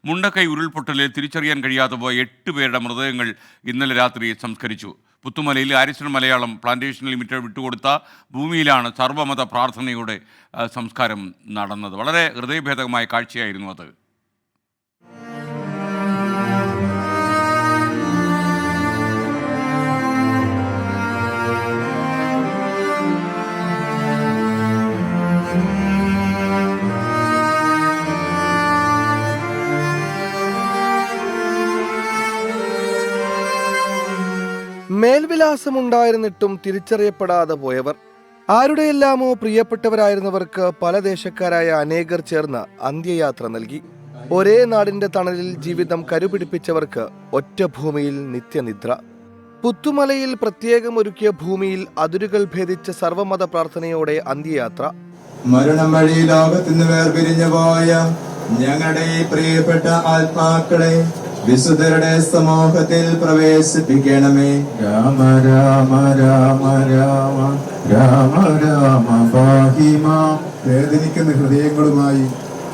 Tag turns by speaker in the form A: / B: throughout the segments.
A: മുണ്ടക്കൈ ഉരുൾപൊട്ടലിൽ തിരിച്ചറിയാൻ കഴിയാതെ പോയ 8 പേരുടെ മൃതദേഹങ്ങൾ ഇന്നലെ രാത്രി സംസ്കരിച്ചു. പുത്തുമലയിൽ ആരിസൺ മലയാളം പ്ലാന്റേഷൻ ലിമിറ്റഡ് വിട്ടുകൊടുത്ത ഭൂമിയിലാണ് സർവ്വമത പ്രാർത്ഥനയോടെ സംസ്കാരം നടന്നത്. വളരെ ഹൃദയഭേദകമായ കാഴ്ചയായിരുന്നു അത്.
B: മേൽവിലാസമുണ്ടായിരുന്നിട്ടും തിരിച്ചറിയപ്പെടാതെ പോയവർ, ആരുടെയെല്ലാമോ പ്രിയപ്പെട്ടവരായിരുന്നവർക്ക് പല ദേശക്കാരായ അനേകർ ചേർന്ന് അന്ത്യയാത്ര നൽകി. ഒരേ നാടിന്റെ തണലിൽ ജീവിതം കരുപിടിപ്പിച്ചവർക്ക് ഒറ്റ ഭൂമിയിൽ നിത്യനിദ്ര. പുത്തുമലയിൽ പ്രത്യേകം ഒരുക്കിയ ഭൂമിയിൽ അതിരുകൾ ഭേദിച്ച സർവമത പ്രാർത്ഥനയോടെ അന്ത്യയാത്ര.
C: മരണം വഴി ലോകത്തിന് വേർപിരിഞ്ഞു പോയ ഞങ്ങളുടെ പ്രിയപ്പെട്ട ആത്മാക്കളെ വിശുദ്ധരുടെ സമൂഹത്തിൽ പ്രവേശിപ്പിക്കണമേ. രാമ രാമ രാമ രാമ രാമ രാമ പാഹിമാ. വേദനിക്കുന്ന ഹൃദയങ്ങളുമായി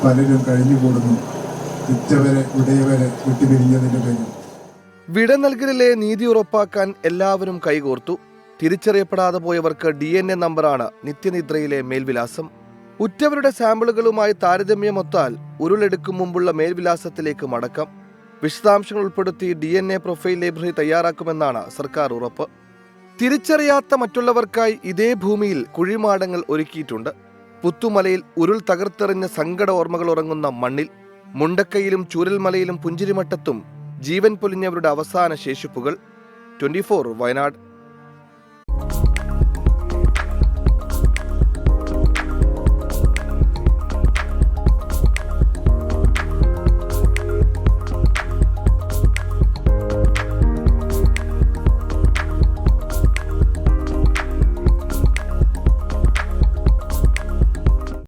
C: പലരും കഴിഞ്ഞുകൂടുന്നു. ഉറ്റവരെ ഉടയവരെ വിട്ടുപിരിഞ്ഞതിന്റെ പേരിൽ.
B: വിട നൽകലിലെ നീതി ഉറപ്പാക്കാൻ എല്ലാവരും കൈകോർത്തു. തിരിച്ചറിയപ്പെടാതെ പോയവർക്ക് DNA നമ്പറാണ് നിത്യനിദ്രയിലെ മേൽവിലാസം. ഉറ്റവരുടെ സാമ്പിളുകളുമായി താരതമ്യമൊത്താൽ ഉരുളെടുക്കും മുമ്പുള്ള മേൽവിലാസത്തിലേക്ക് മടക്കം. വിശദാംശങ്ങൾ ഉൾപ്പെടുത്തി DNA പ്രൊഫൈൽ ലൈബ്രറി തയ്യാറാക്കുമെന്നാണ് സർക്കാർ ഉറപ്പ്. തിരിച്ചറിയാത്ത മറ്റുള്ളവർക്കായി ഇതേ ഭൂമിയിൽ കുഴിമാടങ്ങൾ ഒരുക്കിയിട്ടുണ്ട്. പുത്തുമലയിൽ ഉരുൾ തകർത്തെറിഞ്ഞ സങ്കട ഓർമ്മകൾ ഉറങ്ങുന്ന മണ്ണിൽ, മുണ്ടക്കയിലും ചൂരൽമലയിലും പുഞ്ചിരിമട്ടത്തും ജീവൻ പൊലിഞ്ഞവരുടെ അവസാന ശേഷിപ്പുകൾ. 24 വയനാട്.